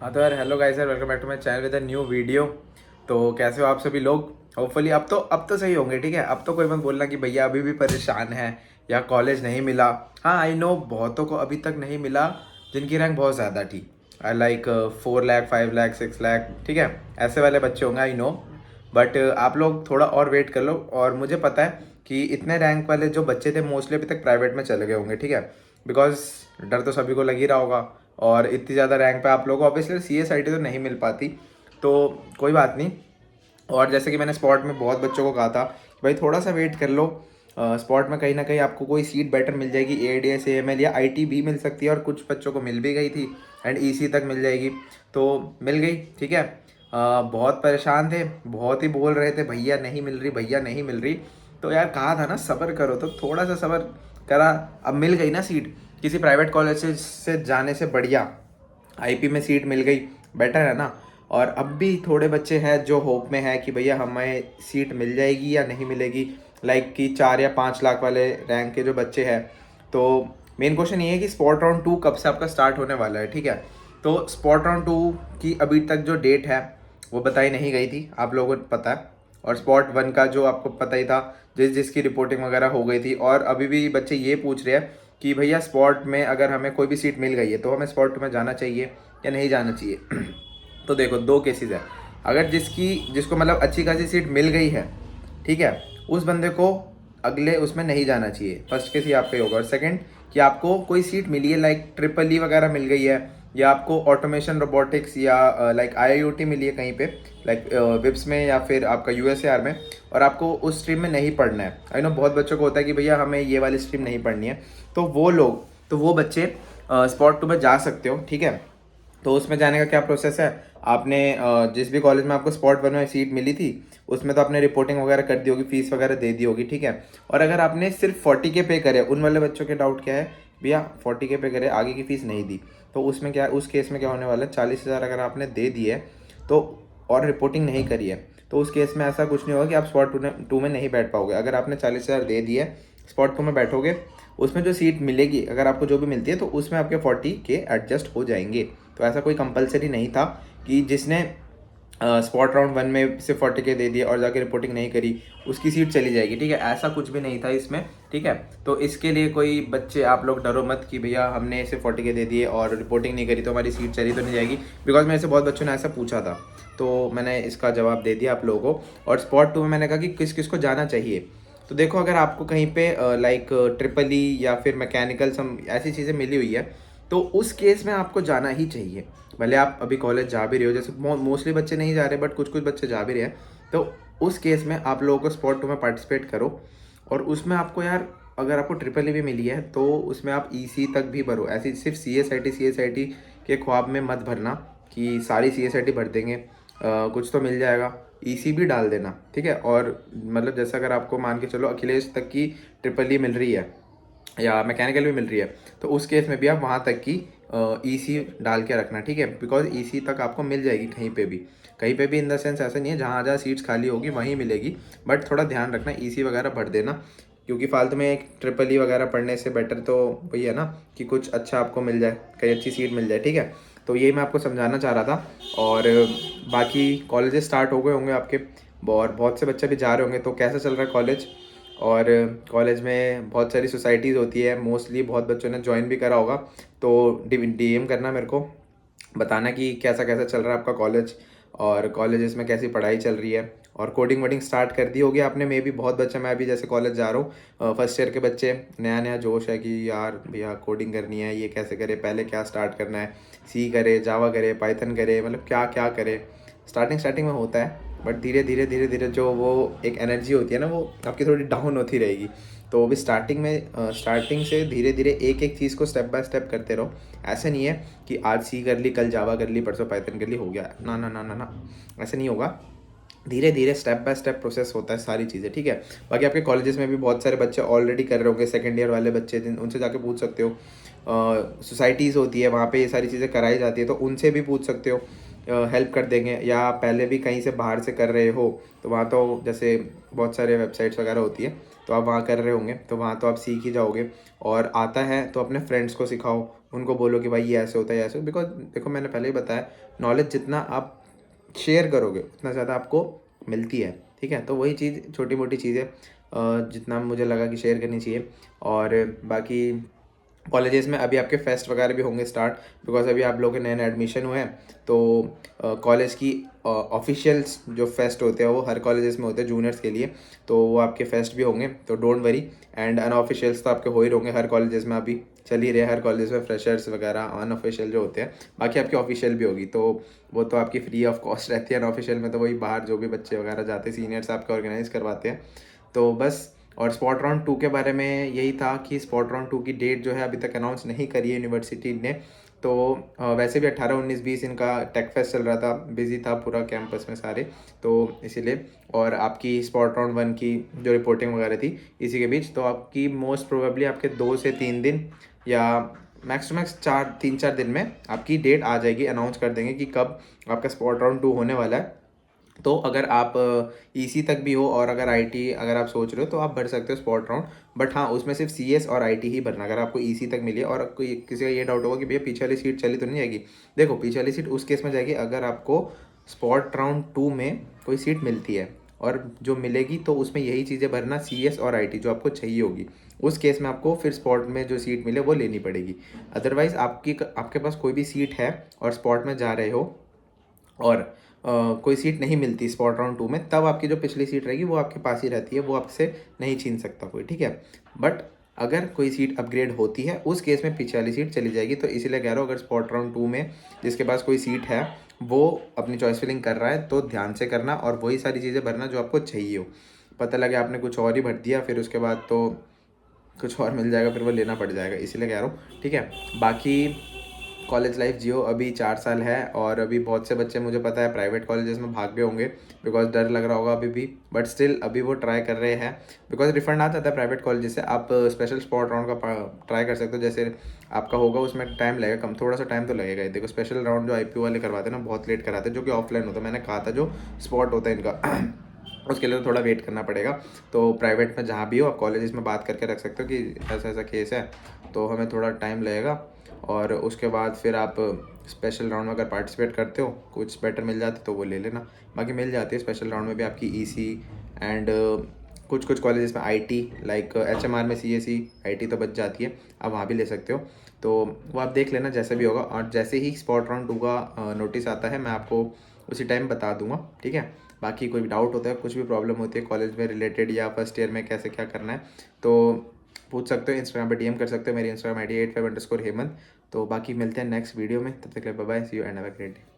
हाँ तो यार हेलो गाइस यार, welcome back to my channel with a new video. तो कैसे हो आप सभी लोग? होपफुली अब तो सही होंगे। ठीक है, अब तो कोई मत बोलना कि भैया अभी भी परेशान है या कॉलेज नहीं मिला। हाँ आई नो, बहुतों को अभी तक नहीं मिला जिनकी रैंक बहुत ज़्यादा थी। लाइक 4 लाख 5 लाख 6 लाख, ठीक है, ऐसे वाले बच्चे होंगे आई नो। बट आप लोग थोड़ा और वेट कर लो। और मुझे पता है कि इतने रैंक वाले जो बच्चे थे मोस्टली अभी तक प्राइवेट में चले गए होंगे। ठीक है, बिकॉज डर तो सभी को लग ही रहा होगा। और इतनी ज़्यादा रैंक पे आप लोगों को obviously C S I T तो नहीं मिल पाती, तो कोई बात नहीं। और जैसे कि मैंने स्पॉट में बहुत बच्चों को कहा था कि भाई थोड़ा सा वेट कर लो। स्पॉट में कहीं ना कहीं आपको कोई सीट बेटर मिल जाएगी, A D S A M L या आई टी भी मिल सकती है। और कुछ बच्चों को मिल भी गई थी एंड ई सी तक मिल जाएगी, तो मिल गई। ठीक है, बहुत परेशान थे, बहुत ही बोल रहे थे भैया नहीं मिल रही, भैया नहीं मिल रही। तो यार कहा था ना सब्र करो, तो थोड़ा सा सब्र करा। अब मिल गई ना सीट, किसी प्राइवेट कॉलेज से जाने से बढ़िया आईपी में सीट मिल गई, बेटर है ना। और अब भी थोड़े बच्चे हैं जो होप में है कि भैया हमें सीट मिल जाएगी या नहीं मिलेगी। लाइक कि 4 या 5 लाख वाले रैंक के जो बच्चे हैं। तो मेन क्वेश्चन ये है कि स्पॉट राउंड 2 कब से आपका स्टार्ट होने वाला है। ठीक है, तो स्पॉट राउंड 2 की अभी तक जो डेट है वो बताई नहीं गई थी, आप लोगों को पता है। और स्पॉट 1 का जो आपको पता ही था, जिसकी रिपोर्टिंग वगैरह हो गई थी। और अभी भी बच्चे ये पूछ रहे हैं कि भैया स्पॉट में अगर हमें कोई भी सीट मिल गई है तो हमें स्पॉट 2 में जाना चाहिए या नहीं जाना चाहिए। तो देखो दो केसेस है। अगर जिसको मतलब अच्छी खासी सीट मिल गई है, ठीक है, उस बंदे को अगले उसमें नहीं जाना चाहिए। फर्स्ट केस ये आप पे होगा। और सेकंड कि आपको कोई सीट मिली है, लाइक ट्रिपल ई वगैरह मिल गई है, या आपको ऑटोमेशन रोबोटिक्स या लाइक आईआईओटी मिली है कहीं पे, लाइक विप्स में या फिर आपका यूएसएआर में, और आपको उस स्ट्रीम में नहीं पढ़ना है। आई नो बहुत बच्चों को होता है कि भैया हमें ये वाली स्ट्रीम नहीं पढ़नी है, तो वो बच्चे स्पॉट 2 में जा सकते हो। ठीक है, तो उसमें जाने का क्या प्रोसेस है? आपने जिस भी कॉलेज में आपको स्पॉट 1 में सीट मिली थी उसमें तो आपने रिपोर्टिंग वगैरह कर दी होगी, फीस वगैरह दे दी होगी। ठीक है, और अगर आपने सिर्फ 40K पे करे, उन वाले बच्चों के डाउट क्या है, भैया 40K पे करे आगे की फीस नहीं दी, तो उसमें क्या, उस केस में क्या होने वाला है, 40,000 अगर आपने दे दी है तो, और रिपोर्टिंग नहीं करी है, तो उस केस में ऐसा कुछ नहीं होगा कि आप स्पॉट 2 में नहीं बैठ पाओगे। अगर आपने 40,000 दे दिए, स्पॉट 2 में बैठोगे, उसमें जो सीट मिलेगी अगर आपको जो भी मिलती है तो उसमें आपके 40K एडजस्ट हो जाएंगे। तो ऐसा कोई कंपलसरी नहीं था कि जिसने स्पॉट राउंड 1 में सिर्फ 40K दे दिए और जाके रिपोर्टिंग नहीं करी उसकी सीट चली जाएगी। ठीक है, ऐसा कुछ भी नहीं था इसमें। ठीक है, तो इसके लिए कोई बच्चे आप लोग डरो मत कि भैया हमने सिर्फ 40K दे दिए और रिपोर्टिंग नहीं करी तो हमारी सीट चली तो नहीं जाएगी। बिकॉज मेरे से बहुत बच्चों ने ऐसा पूछा था, तो मैंने इसका जवाब दे दिया आप लोगों को। और स्पॉट 2 में मैंने कहा कि किस किस को जाना चाहिए। तो देखो अगर आपको कहीं पे लाइक ट्रिपल ई या फिर मैकेनिकल सम ऐसी चीज़ें मिली हुई है तो उस केस में आपको जाना ही चाहिए। भले आप अभी कॉलेज जा भी रहे हो, जैसे मोस्टली बच्चे नहीं जा रहे बट कुछ कुछ बच्चे जा भी रहे हैं, तो उस केस में आप लोगों को स्पॉट 2 में पार्टिसिपेट करो। और उसमें आपको यार अगर आपको ट्रिपल ई भी मिली है तो उसमें आप ई सी तक भी भरो। ऐसी सिर्फ सी एस आई टी के ख्वाब में मत भरना कि सारी सी एस आई टी भर देंगे, कुछ तो मिल जाएगा। ईसी भी डाल देना। ठीक है, और मतलब जैसे अगर आपको मान के चलो अखिलेश तक की ट्रिपल ई मिल रही है या मैकेनिकल भी मिल रही है, तो उस केस में भी आप वहाँ तक की ईसी डाल के रखना। ठीक है, बिकॉज ईसी तक आपको मिल जाएगी कहीं पे भी इन द सेंस ऐसा नहीं है, जहाँ जहाँ सीट्स खाली होगी वहीं मिलेगी। बट थोड़ा ध्यान रखना, ईसी वगैरह भर देना, क्योंकि फालतू में एक ट्रिपल ई वगैरह पढ़ने से बेटर तो वही है ना कि कुछ अच्छा आपको मिल जाए, कहीं अच्छी सीट मिल जाए। ठीक है, तो यही मैं आपको समझाना चाह रहा था। और बाकी कॉलेजेस स्टार्ट हो गए होंगे आपके, और बहुत से बच्चे भी जा रहे होंगे, तो कैसा चल रहा है कॉलेज? और कॉलेज में बहुत सारी सोसाइटीज़ होती है, मोस्टली बहुत बच्चों ने ज्वाइन भी करा होगा, तो डीएम करना मेरे को, बताना कि कैसा कैसा चल रहा है आपका कॉलेज, और कॉलेजेस में कैसी पढ़ाई चल रही है। और कोडिंग वोडिंग स्टार्ट कर दी होगी आपने, मे भी बहुत बच्चे, मैं अभी जैसे कॉलेज जा रहा हूँ फर्स्ट ईयर के बच्चे, नया नया जोश है कि यार भैया कोडिंग करनी है, ये कैसे करे, पहले क्या स्टार्ट करना है, सी करे, जावा करे, पाइथन करे, मतलब क्या क्या करे। स्टार्टिंग में होता है, बट धीरे धीरे जो वो एक एनर्जी होती है ना, वो आपकी थोड़ी डाउन होती रहेगी। तो भी स्टार्टिंग से धीरे धीरे एक एक चीज़ को स्टेप बाय स्टेप करते रहो। ऐसे नहीं है कि आज सी कर ली, कल जावा कर ली, परसों पाइथन कर ली, हो गया, ना ना ना ना ना, ऐसे नहीं होगा। धीरे धीरे स्टेप बाय स्टेप प्रोसेस होता है सारी चीज़ें। ठीक है, बाकी आपके कॉलेजेस में भी बहुत सारे बच्चे ऑलरेडी कर रहे होंगे, सेकेंड ईयर वाले बच्चे, जिन उनसे जाके पूछ सकते हो। सोसाइटीज़ होती है वहाँ पे ये सारी चीज़ें कराई जाती है, तो उनसे भी पूछ सकते हो, हेल्प कर देंगे। या पहले भी कहीं से बाहर से कर रहे हो तो वहाँ तो जैसे बहुत सारे वेबसाइट्स वगैरह होती है, तो आप वहाँ कर रहे होंगे तो वहाँ तो आप सीख ही जाओगे। और आता है तो अपने फ्रेंड्स को सिखाओ, उनको बोलो कि भाई ये ऐसे होता है, ऐसे, बिकॉज देखो मैंने पहले ही बताया, नॉलेज जितना आप शेयर करोगे उतना ज़्यादा आपको मिलती है, ठीक है। तो वही चीज़, छोटी मोटी चीज़ें जितना मुझे लगा कि शेयर करनी चाहिए। और बाकी कॉलेजेस में अभी आपके फेस्ट वगैरह भी होंगे स्टार्ट, बिकॉज अभी आप लोग के नए नए एडमिशन हुए हैं। तो कॉलेज की ऑफिशियल्स जो फेस्ट होते हैं वो हर कॉलेजेस में होते हैं जूनियर्स के लिए, तो वो आपके फेस्ट भी होंगे, तो डोंट वरी। एंड अनऑफिशियल्स तो आपके हो ही होंगे, हर कॉलेजेस में अभी चल ही रहे हैं, हर कॉलेज में फ्रेशर्स वगैरह अनऑफिशियल जो होते हैं। बाकी आपकी ऑफिशियल भी होगी, तो वो तो आपकी फ्री ऑफ कॉस्ट रहती है। अनऑफिशियल में तो वही बाहर जो भी बच्चे वगैरह जाते हैं, सीनियर्स आपके ऑर्गेनाइज करवाते हैं। तो बस, और स्पॉट राउंड 2 के बारे में यही था कि स्पॉट राउंड 2 की डेट जो है अभी तक अनाउंस नहीं करी है यूनिवर्सिटी ने। तो वैसे भी 18, 19, 20 इनका टेक फेस्ट चल रहा था, बिजी था पूरा कैंपस में सारे, तो इसीलिए। और आपकी स्पॉट राउंड 1 की जो रिपोर्टिंग वगैरह थी इसी के बीच, तो आपकी मोस्ट प्रोबेबली आपके 2 से 3 दिन या मैक्स टू मैक्स 3-4 दिन में आपकी डेट आ जाएगी, अनाउंस कर देंगे कि कब आपका स्पॉट राउंड 2 होने वाला है। तो अगर आप ईसी तक भी हो और अगर आईटी अगर आप सोच रहे हो तो आप भर सकते हो स्पॉट राउंड, बट हाँ उसमें सिर्फ सीएस और आईटी ही भरना अगर आपको ईसी तक मिली है। और कोई किसी का ये डाउट होगा कि भैया पीछे वाली सीट चली तो नहीं जाएगी, देखो पीछे वाली सीट उस केस में जाएगी अगर आपको स्पॉट राउंड 2 में कोई सीट मिलती है, और जो मिलेगी तो उसमें यही चीज़ें भरना, सीएस और आईटी जो आपको चाहिए होगी, उस केस में आपको फिर स्पॉट में जो सीट मिले वो लेनी पड़ेगी। अदरवाइज़ आपके पास कोई भी सीट है और स्पॉट में जा रहे हो और कोई सीट नहीं मिलती स्पॉट राउंड 2 में, तब आपकी जो पिछली सीट रहेगी वो आपके पास ही रहती है, वो आपसे नहीं छीन सकता कोई, ठीक है। बट अगर कोई सीट अपग्रेड होती है उस केस में पीछे वाली सीट चली जाएगी। तो इसीलिए कह रहा हूँ, अगर स्पॉट राउंड 2 में जिसके पास कोई सीट है वो अपनी चॉइस फिलिंग कर रहा है तो ध्यान से करना और वही सारी चीज़ें भरना जो आपको चाहिए हो। पता लगे आपने कुछ और ही भर दिया फिर उसके बाद तो कुछ और मिल जाएगा, फिर वो लेना पड़ जाएगा, इसीलिए कह रहा हूँ, ठीक है। बाकी कॉलेज लाइफ जियो, अभी 4 साल है और अभी बहुत से बच्चे मुझे पता है प्राइवेट कॉलेजेस में भाग गए होंगे, बिकॉज डर लग रहा होगा अभी भी, बट स्टिल अभी वो ट्राई कर रहे हैं, बिकॉज रिफंड आ जाता है प्राइवेट कॉलेज से। आप स्पेशल स्पॉट राउंड का ट्राई कर सकते हो, जैसे आपका होगा उसमें टाइम लगेगा कम, थोड़ा सा टाइम तो लगेगा ही। देखो स्पेशल राउंड जो आईपीयू वाले करवाते हैं ना बहुत लेट कराते हैं, जो कि ऑफलाइन होता है, मैंने कहा था जो स्पॉट होता है इनका उसके लिए तो थोड़ा वेट करना पड़ेगा। तो प्राइवेट में जहाँ भी हो आप कॉलेजेस में बात करके रख सकते हो कि ऐसा ऐसा केस है, तो हमें थोड़ा टाइम लगेगा। और उसके बाद फिर आप स्पेशल राउंड में अगर पार्टिसिपेट करते हो कुछ बेटर मिल जाते तो वो ले लेना। बाकी मिल जाती है स्पेशल राउंड में भी आपकी ईसी एंड कुछ कुछ कॉलेजेस में आईटी, लाइक एचएमआर में सीएसई आईटी तो बच जाती है, आप वहाँ भी ले सकते हो। तो वो आप देख लेना जैसे भी होगा, और जैसे ही स्पॉट राउंड 2 का नोटिस आता है मैं आपको उसी टाइम बता दूंगा, ठीक है। बाकी कोई भी डाउट होता है, कुछ भी प्रॉब्लम होती है कॉलेज में रिलेटेड या फर्स्ट ईयर में कैसे क्या करना है, तो पूछ सकते हो, इंस्टाग्राम पे डीएम कर सकते हो, मेरी इंस्टाग्राम ID 85_हेमंत। तो बाकी मिलते हैं नेक्स्ट वीडियो में, तब तक के लिए bye bye, see you and have a great day.